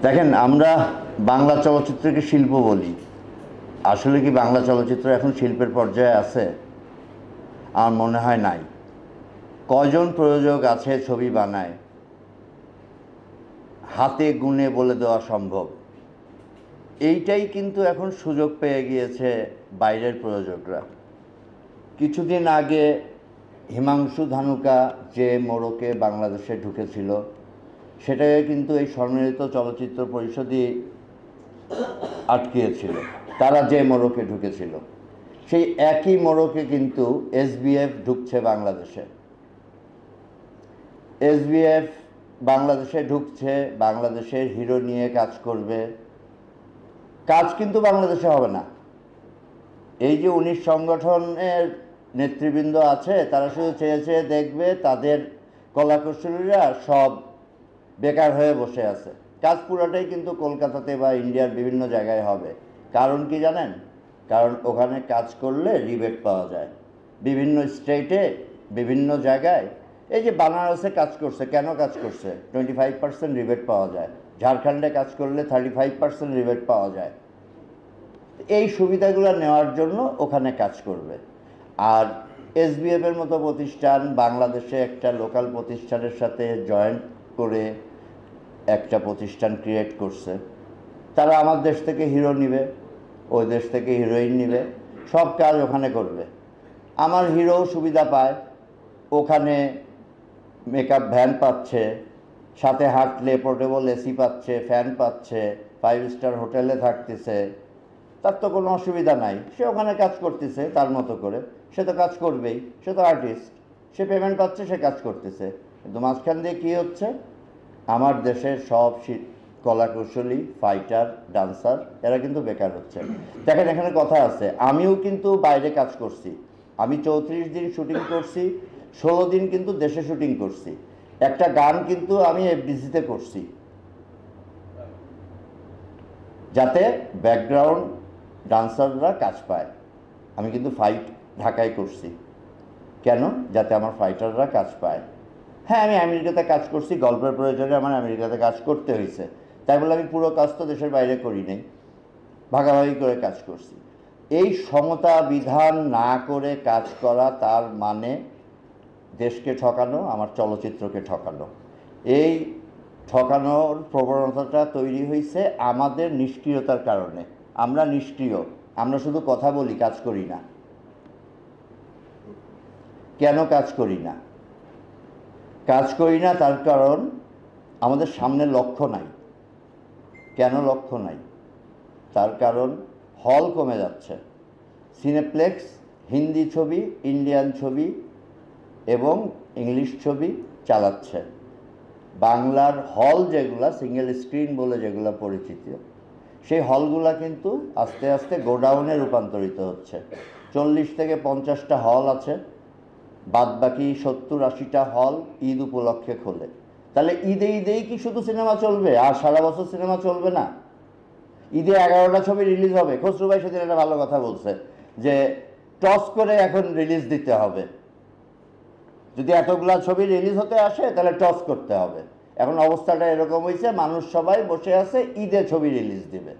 দেখেন, আমরা বাংলা চলচ্চিত্রকে শিল্প বলি। আসলে কি বাংলা চলচ্চিত্র এখন শিল্পের পর্যায়ে আছে? আমার মনে হয় নাই। কয়জন প্রযোজক আছে ছবি বানায়, হাতে গুণে বলে দেওয়া সম্ভব। এইটাই কিন্তু এখন সুযোগ পেয়ে গিয়েছে বাইরের প্রযোজকরা। কিছুদিন আগে হিমাংশু ধানুকা যে মোড়কে বাংলাদেশে ঢুকেছিল, সেটাকে কিন্তু এই সম্মিলিত চলচ্চিত্র পরিষদই আটকিয়েছিল। তারা যে মোড়কে ঢুকেছিল, সেই একই মোড়কে কিন্তু এসবিএফ ঢুকছে বাংলাদেশে। এসবিএফ বাংলাদেশে ঢুকছে, বাংলাদেশের হিরো নিয়ে কাজ করবে। কাজ কিন্তু বাংলাদেশে হবে না। এই যে 19 সংগঠনের নেতৃবৃন্দ আছে, তারা শুধু চেয়ে চেয়ে দেখবে তাদের কলাকুশলীরা সব বেকার হয়ে বসে আছে। কাজ পুরোটাই কিন্তু কলকাতাতে বা ইন্ডিয়ার বিভিন্ন জায়গায় হবে। কারণ কি জানেন? কারণ ওখানে কাজ করলে রিবেট পাওয়া যায় বিভিন্ন স্টেটে, বিভিন্ন জায়গায়। এই যে বানারসে কাজ করছে, কেন কাজ করছে? 25% রিবেট পাওয়া যায়। ঝাড়খণ্ডে কাজ করলে 35% রিবেট পাওয়া যায়। এই সুবিধাগুলো নেওয়ার জন্য ওখানে কাজ করবে। আর এসবিএফের মতো প্রতিষ্ঠান বাংলাদেশে একটা লোকাল প্রতিষ্ঠানের সাথে জয়েন্ট করে একটা প্রতিষ্ঠান ক্রিয়েট করছে। তারা আমার দেশ থেকে হিরো নিবে, ওই দেশ থেকে হিরোইন নিবে, সব কাজ ওখানে করবে। আমার হিরো সুবিধা পায়, ওখানে মেকআপ ভ্যান পাচ্ছে, সাথে হাঁটলে পোর্টেবল এসি পাচ্ছে, ফ্যান পাচ্ছে, 5 স্টার হোটেলে থাকতেছে। তার তো কোনো অসুবিধা নাই, সে ওখানে কাজ করতেছে তার মতো করে। সে তো কাজ করবেই, সে তো আর্টিস্ট, সে পেমেন্ট পাচ্ছে, সে কাজ করতেছে। কিন্তু মাঝখান দিয়ে কী হচ্ছে? আমার দেশের সব কলাকুশলী, ফাইটার, ডান্সার এরা কিন্তু বেকার হচ্ছে। দেখেন, এখানে কথা আছে, আমিও কিন্তু বাইরে কাজ করছি। আমি 34 দিন শুটিং করছি, 16 দিন কিন্তু দেশে শুটিং করছি। একটা গান কিন্তু আমি এফডিসিতে করছি, যাতে ব্যাকগ্রাউন্ড ডান্সাররা কাজ পায়। আমি কিন্তু ফাইট ঢাকায় করছি, কেন? যাতে আমার ফাইটাররা কাজ পায়। হ্যাঁ, আমি আমেরিকাতে কাজ করছি, গল্পের প্রয়োজনে আমার আমেরিকাতে কাজ করতে হয়েছে। তাই বলে আমি পুরো কাজ তো দেশের বাইরে করি নাই, ভাগাভাগি করে কাজ করছি। এই সমতা বিধান না করে কাজ করা, তার মানে দেশকে ঠকানো, আমার চলচ্চিত্রকে ঠকানো। এই ঠকানোর প্রবণতাটা তৈরি হয়েছে আমাদের নিষ্ক্রিয়তার কারণে। আমরা নিষ্ক্রিয়, আমরা শুধু কথা বলি, কাজ করি না। কেন কাজ করি না? কাজ করি না তার কারণ আমাদের সামনে লক্ষ্য নাই। কেন লক্ষ্য নাই? তার কারণ হল কমে যাচ্ছে। সিনেপ্লেক্স হিন্দি ছবি, ইন্ডিয়ান ছবি এবং ইংলিশ ছবি চালাচ্ছে। বাংলার হল যেগুলা সিঙ্গেল স্ক্রিন বলে যেগুলো পরিচিত, সেই হলগুলা কিন্তু আস্তে আস্তে গোডাউনে রূপান্তরিত হচ্ছে। 40 থেকে 50টা হল আছে, বাদবাকি 70-80টা হল ঈদ উপলক্ষে খোলে। তাহলে ঈদেই কি শুধু সিনেমা চলবে আর সারা বছর সিনেমা চলবে না? ঈদে 11টা ছবি রিলিজ হবে। খসরু ভাই সেদিন একটা ভালো কথা বলছে যে টস করে এখন রিলিজ দিতে হবে। যদি এতগুলা ছবি রিলিজ হতে আসে তাহলে টস করতে হবে। এখন অবস্থাটা এরকম হয়েছে, মানুষ সবাই বসে আছে ঈদে ছবি রিলিজ দিবে।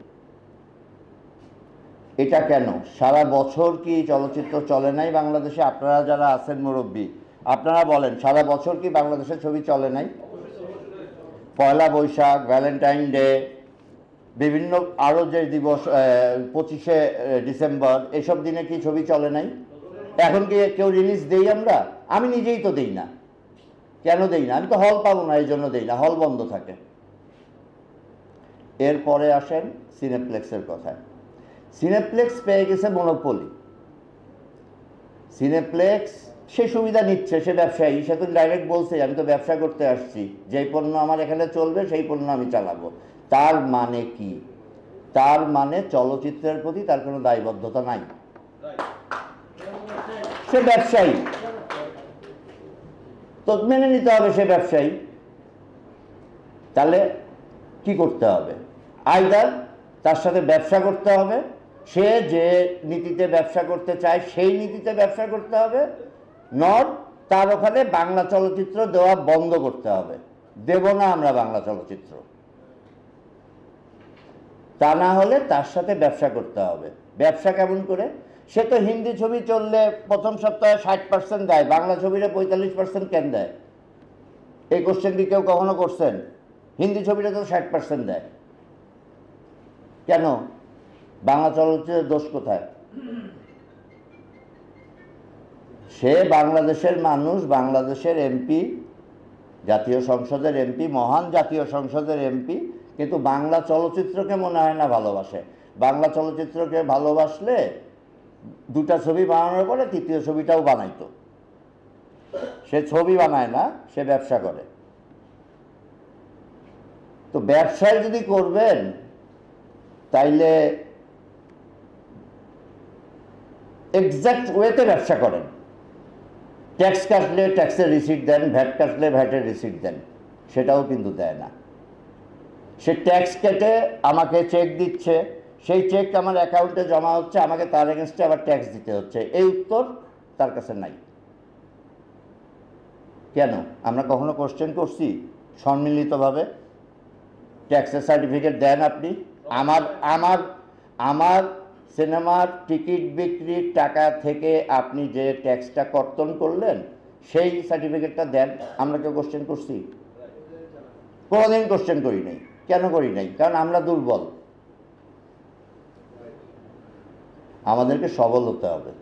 এটা কেন? সারা বছর কি চলচ্চিত্র চলে নাই বাংলাদেশে? আপনারা যারা আছেন মুরব্বী, আপনারা বলেন, সারা বছর কি বাংলাদেশের ছবি চলে নাই? পয়লা বৈশাখ, ভ্যালেন্টাইন ডে, বিভিন্ন আরও যে দিবস, 25শে ডিসেম্বর, এসব দিনে কি ছবি চলে নাই? এখন কি কেউ রিলিজ দেই আমরা? আমি নিজেই তো দেই না। কেন দেই না? আমি তো হল পাবো না, এই জন্য দেই না, হল বন্ধ থাকে। এরপরে আসেন সিনেপ্লেক্সের কথায়। সিনেপ্লেক্স পেয়ে গেছে মনোপলি। সিনেপ্লেক্স সে সুবিধা নিচ্ছে, সে ব্যবসায়ী, সে তো ডাইরেক্ট বলছে আমি তো ব্যবসা করতে আসছি, যেই পণ্য আমার এখানে চলবে সেই পণ্য আমি চালাবো। তার মানে কি? তার মানে চলচ্চিত্রের প্রতি তার কোনো দায়বদ্ধতা নাই। সে ব্যবসায়ী, তো মেনে নিতে হবে সে ব্যবসায়ী। তাহলে কি করতে হবে? আইদার তার সাথে ব্যবসা করতে হবে, সে যে নীতিতে ব্যবসা করতে চায় সেই নীতিতে ব্যবসা করতে হবে, নর তার ওখানে বাংলা চলচ্চিত্র দেওয়া বন্ধ করতে হবে। দেব না আমরা বাংলা চলচ্চিত্র। তা না হলে তার সাথে ব্যবসা করতে হবে। ব্যবসা কেমন করে? সে তো হিন্দি ছবি চললে প্রথম সপ্তাহে 60% দেয়, বাংলা ছবিরে 45% কেন দেয়? এই কোশ্চেন কি কেউ কখনো করছেন? হিন্দি ছবিটা তো 60% দেয়, কেন? বাংলা চলচ্চিত্রের দোষ কোথায়? সে বাংলাদেশের মানুষ, বাংলাদেশের এমপি, জাতীয় সংসদের এমপি, মহান জাতীয় সংসদের এমপি, কিন্তু বাংলা চলচ্চিত্রকে মনে হয় না ভালোবাসে। বাংলা চলচ্চিত্রকে ভালোবাসলে দুটা ছবি বানানোর পরে তৃতীয় ছবিটাও বানাইতো। সে ছবি বানায় না, সে ব্যবসা করে। তো ব্যবসায় যদি করবেন তাইলে এক্সাক্ট ওয়েতে ব্যবসা করেন। ট্যাক্স কাটলে ট্যাক্সের রিসিট দেন, ভ্যাট কাটলে ভ্যাটের রিসিট দেন, সেটাও কিন্তু দেয় না। সে ট্যাক্স কেটে আমাকে চেক দিচ্ছে, সেই চেক আমার অ্যাকাউন্টে জমা হচ্ছে, আমাকে তার এগেনস্টে আবার ট্যাক্স দিতে হচ্ছে। এই উত্তর তার কাছে নাই। কেন? আমরা কখনো কোশ্চেন করছি সম্মিলিতভাবে? ট্যাক্সের সার্টিফিকেট দেন আপনি? আমার আমার আমার সিনেমার টিকিট বিক্রির টাকা থেকে আপনি যে ট্যাক্সটা কর্তন করলেন সেই সার্টিফিকেটটা দেন। আমরা কেউ কোশ্চেন করছি? কোনোদিন কোশ্চেন করি নাই। কেন করি নাই? কারণ আমরা দুর্বল। আমাদেরকে সবল হতে হবে।